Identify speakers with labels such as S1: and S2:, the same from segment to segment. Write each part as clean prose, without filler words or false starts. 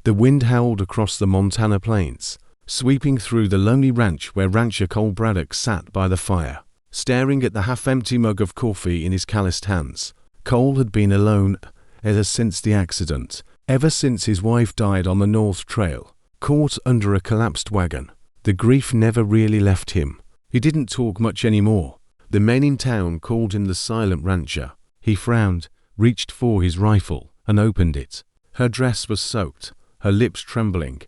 S1: The wind howled across the Montana plains, sweeping through the lonely ranch where rancher Cole Braddock sat by the fire, staring at the half-empty mug of coffee in his calloused hands. Cole had been alone ever since the accident, ever since his wife died on the North Trail, caught under a collapsed wagon. The grief never really left him. He didn't talk much anymore. The men in town called him the silent rancher. He frowned, reached for his rifle, and opened it. Her dress was soaked, her lips trembling,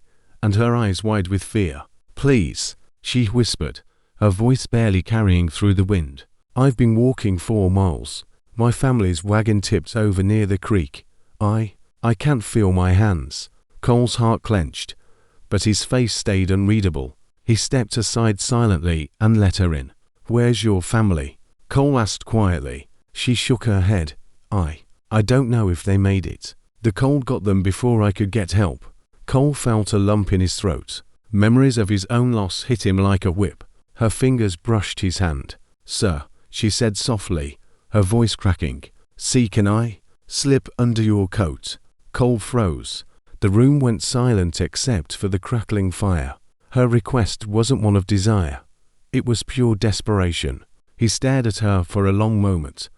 S1: and her eyes wide with fear. "Please," she whispered, her voice barely carrying through the wind. "I've been walking 4 miles. My family's wagon tipped over near the creek. I can't feel my hands." Cole's heart clenched, but his face stayed unreadable. He stepped aside silently and let her in. "Where's your family?" Cole asked quietly. She shook her head. I don't know if they made it. The cold got them before I could get help." Cole felt a lump in his throat. Memories of his own loss hit him like a whip. Her fingers brushed his hand. "Sir," she said softly, her voice cracking. "See, can I slip under your coat?" Cole froze. The room went silent except for the crackling fire. Her request wasn't one of desire. It was pure desperation. He stared at her for a long moment,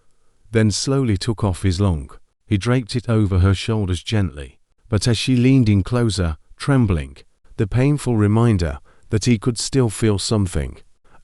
S1: then slowly took off his long. He draped it over her shoulders gently. But as she leaned in closer, trembling, the painful reminder that he could still feel something,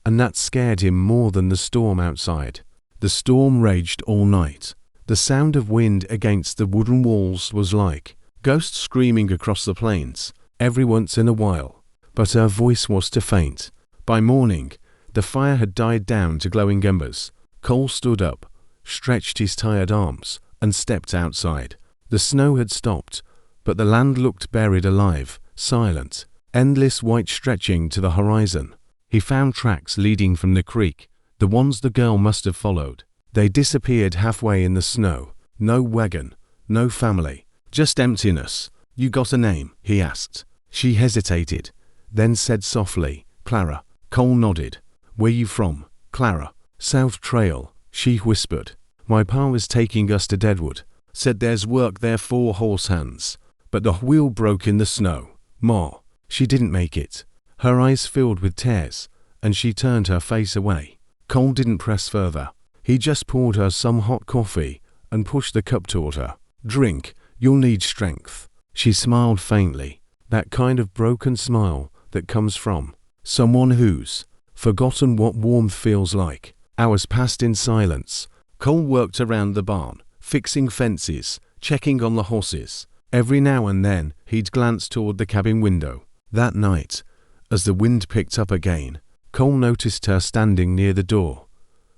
S1: and that scared him more than the storm outside. The storm raged all night. The sound of wind against the wooden walls was like ghosts screaming across the plains, every once in a while, but her voice was too faint. By morning, the fire had died down to glowing embers. Cole stood up, stretched his tired arms, and stepped outside. The snow had stopped, but the land looked buried alive, silent, endless white stretching to the horizon. He found tracks leading from the creek, the ones the girl must have followed. They disappeared halfway in the snow. No wagon, no family, just emptiness. "You got a name?" he asked. She hesitated, then said softly, "Clara." Cole nodded. "Where you from?" "Clara. South Trail," she whispered. "My pa was taking us to Deadwood. Said there's work there for horse hands. But the wheel broke in the snow. Ma." She didn't make it. Her eyes filled with tears, and she turned her face away. Cole didn't press further. He just poured her some hot coffee and pushed the cup toward her. "Drink, you'll need strength." She smiled faintly, that kind of broken smile that comes from someone who's forgotten what warmth feels like. Hours passed in silence. Cole worked around the barn, fixing fences, checking on the horses. Every now and then, he'd glance toward the cabin window. That night, as the wind picked up again, Cole noticed her standing near the door,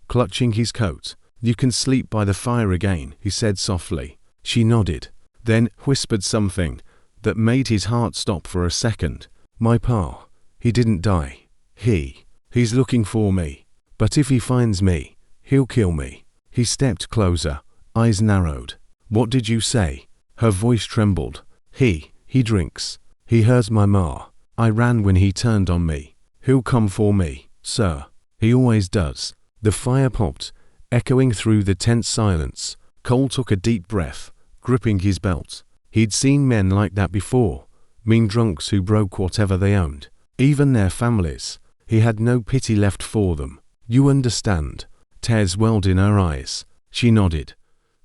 S1: clutching his coat. "You can sleep by the fire again," he said softly. She nodded, then whispered something that made his heart stop for a second. "My pa, he didn't die. He's looking for me. But if he finds me, he'll kill me." He stepped closer, eyes narrowed. "What did you say?" Her voice trembled. He drinks. He hurt my ma. I ran when he turned on me. He'll come for me, sir. He always does." The fire popped, echoing through the tense silence. Cole took a deep breath, gripping his belt. He'd seen men like that before, mean drunks who broke whatever they owned, even their families. He had no pity left for them. "You understand?" Tears welled in her eyes. She nodded,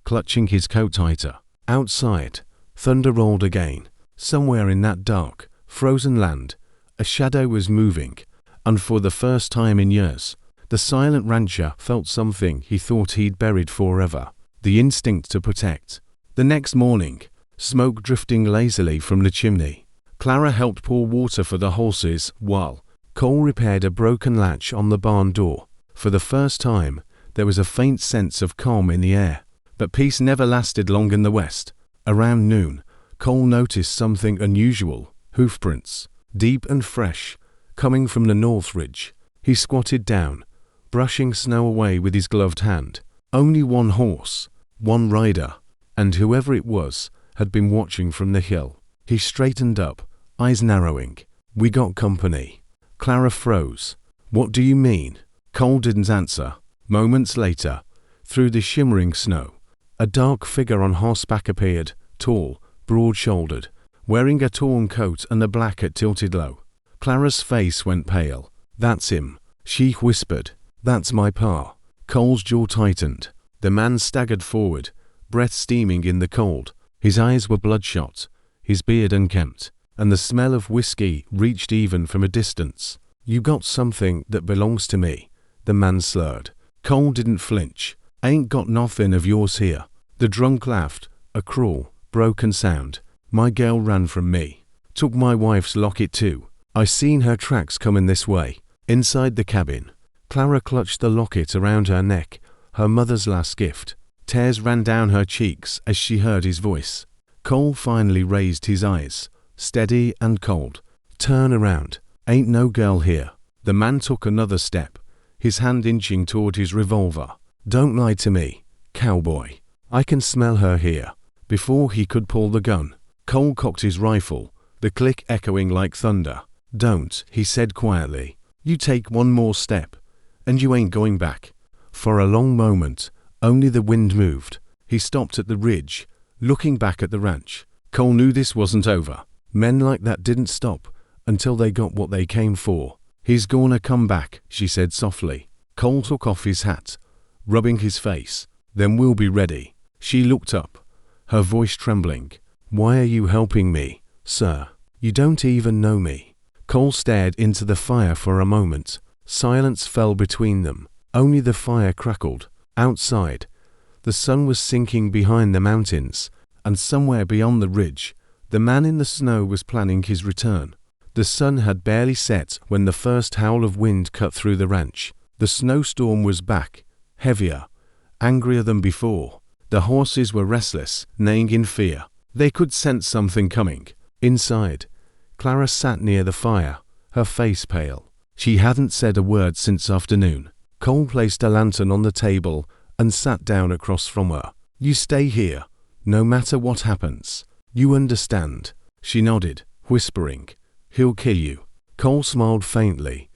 S1: clutching his coat tighter. Outside, thunder rolled again. Somewhere in that dark, frozen land, a shadow was moving, and for the first time in years, the silent rancher felt something he thought he'd buried forever, the instinct to protect. The next morning, smoke drifting lazily from the chimney. Clara helped pour water for the horses while Cole repaired a broken latch on the barn door. For the first time, there was a faint sense of calm in the air. But peace never lasted long in the west. Around noon, Cole noticed something unusual. Hoofprints, deep and fresh, coming from the north ridge. He squatted down, brushing snow away with his gloved hand. Only one horse, one rider, and whoever it was had been watching from the hill. He straightened up, eyes narrowing. "We got company." Clara froze. "What do you mean?" Cole didn't answer. Moments later, through the shimmering snow, a dark figure on horseback appeared, tall, broad-shouldered, wearing a torn coat and a blanket tilted low. Clara's face went pale. "That's him," she whispered. "That's my pa." Cole's jaw tightened. The man staggered forward, breath steaming in the cold. His eyes were bloodshot, his beard unkempt, and the smell of whiskey reached even from a distance. "You got something that belongs to me," the man slurred. Cole didn't flinch. "Ain't got nothing of yours here." The drunk laughed, a cruel, broken sound. "My girl ran from me. Took my wife's locket too. I seen her tracks coming this way." Inside the cabin, Clara clutched the locket around her neck, her mother's last gift. Tears ran down her cheeks as she heard his voice. Cole finally raised his eyes, steady and cold. "Turn around. Ain't no girl here." The man took another step, his hand inching toward his revolver. "Don't lie to me, cowboy. I can smell her here." Before he could pull the gun, Cole cocked his rifle, the click echoing like thunder. "Don't," he said quietly. "You take one more step, and you ain't going back." For a long moment, only the wind moved. He stopped at the ridge, looking back at the ranch. Cole knew this wasn't over. Men like that didn't stop until they got what they came for. "He's gonna come back," she said softly. Cole took off his hat, rubbing his face. "Then we'll be ready." She looked up, her voice trembling. "Why are you helping me, sir? You don't even know me." Cole stared into the fire for a moment. Silence fell between them. Only the fire crackled. Outside, the sun was sinking behind the mountains, and somewhere beyond the ridge, the man in the snow was planning his return. The sun had barely set when the first howl of wind cut through the ranch. The snowstorm was back, heavier, angrier than before. The horses were restless, neighing in fear. They could sense something coming. Inside, Clara sat near the fire, her face pale. She hadn't said a word since afternoon. Cole placed a lantern on the table and sat down across from her. "You stay here, no matter what happens. You understand?" She nodded, whispering, "He'll kill you." Cole smiled faintly,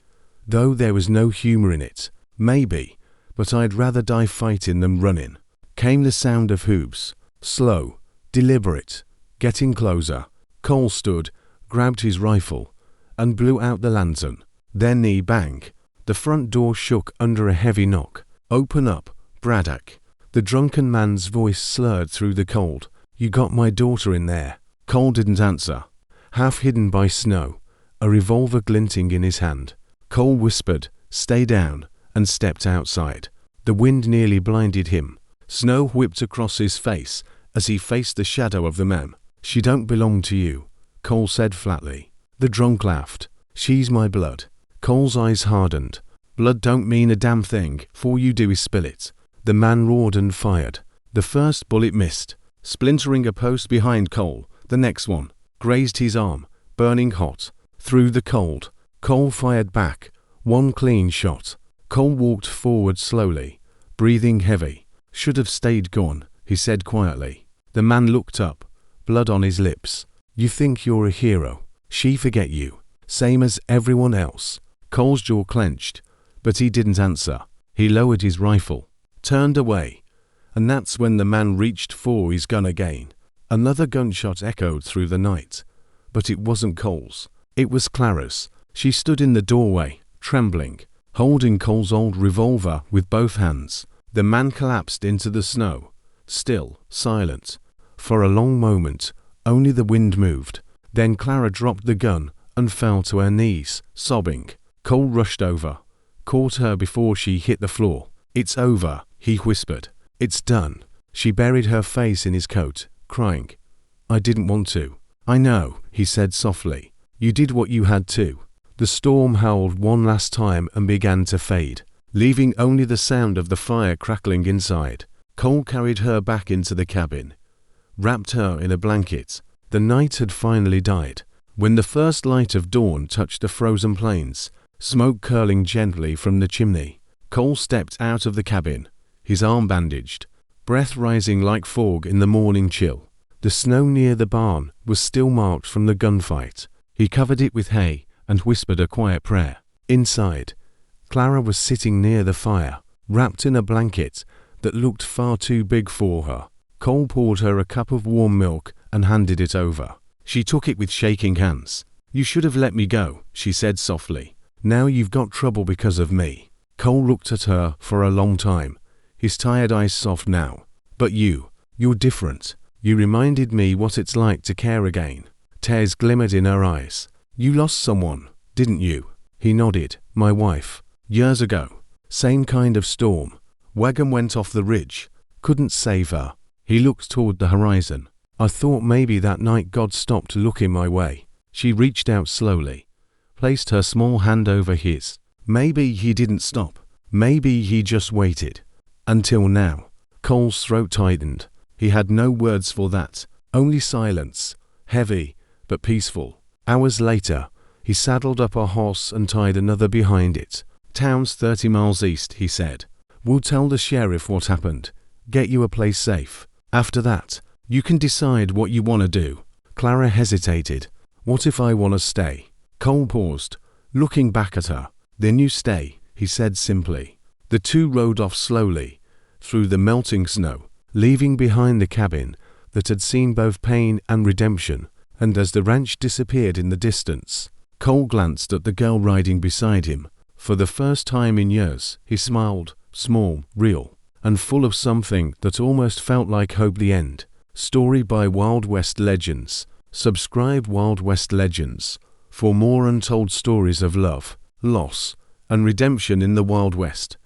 S1: though there was no humor in it. "Maybe, but I'd rather die fighting than running." Came the sound of hooves, slow, deliberate, getting closer. Cole stood, grabbed his rifle, and blew out the lantern. Then bang. The front door shook under a heavy knock. "Open up, Braddock." The drunken man's voice slurred through the cold. "You got my daughter in there." Cole didn't answer. Half hidden by snow, a revolver glinting in his hand. Cole whispered, "Stay down," and stepped outside. The wind nearly blinded him. Snow whipped across his face as he faced the shadow of the man. "She don't belong to you," Cole said flatly. The drunk laughed. "She's my blood." Cole's eyes hardened. "Blood don't mean a damn thing, for you do is spill it." The man roared and fired. The first bullet missed, splintering a post behind Cole. The next one grazed his arm, burning hot. Through the cold, Cole fired back, one clean shot. Cole walked forward slowly, breathing heavy. "Should have stayed gone," he said quietly. The man looked up, blood on his lips. "You think you're a hero. She forget you, same as everyone else." Cole's jaw clenched, but he didn't answer. He lowered his rifle, turned away, and that's when the man reached for his gun again. Another gunshot echoed through the night, but it wasn't Cole's. It was Clara's. She stood in the doorway, trembling, holding Cole's old revolver with both hands. The man collapsed into the snow, still, silent. For a long moment, only the wind moved. Then Clara dropped the gun and fell to her knees, sobbing. Cole rushed over, caught her before she hit the floor. "It's over," he whispered. "It's done." She buried her face in his coat, crying. "I didn't want to." "I know," he said softly. "You did what you had to." The storm howled one last time and began to fade, leaving only the sound of the fire crackling inside. Cole carried her back into the cabin, wrapped her in a blanket. The night had finally died. When the first light of dawn touched the frozen plains, smoke curling gently from the chimney, Cole stepped out of the cabin, his arm bandaged, breath rising like fog in the morning chill. The snow near the barn was still marked from the gunfight. He covered it with hay and whispered a quiet prayer. Inside, Clara was sitting near the fire, wrapped in a blanket that looked far too big for her. Cole poured her a cup of warm milk and handed it over. She took it with shaking hands. "You should have let me go," she said softly. "Now you've got trouble because of me." Cole looked at her for a long time, his tired eyes soft now. "But you're different. You reminded me what it's like to care again." Tears glimmered in her eyes. "You lost someone, didn't you?" He nodded. "My wife. Years ago. Same kind of storm. Wagon went off the ridge. Couldn't save her." He looked toward the horizon. "I thought maybe that night God stopped looking my way." She reached out slowly, placed her small hand over his. "Maybe he didn't stop. Maybe he just waited. Until now." Cole's throat tightened. He had no words for that, only silence, heavy but peaceful. Hours later, he saddled up a horse and tied another behind it. "Town's 30 miles east," he said. "We'll tell the sheriff what happened, get you a place safe. After that, you can decide what you want to do." Clara hesitated. "What if I want to stay?" Cole paused, looking back at her. "Then you stay," he said simply. The two rode off slowly, through the melting snow, leaving behind the cabin that had seen both pain and redemption, and as the ranch disappeared in the distance, Cole glanced at the girl riding beside him. For the first time in years, he smiled, small, real, and full of something that almost felt like hope. The end. Story by Wild West Legends. Subscribe Wild West Legends for more untold stories of love, loss, and redemption in the Wild West.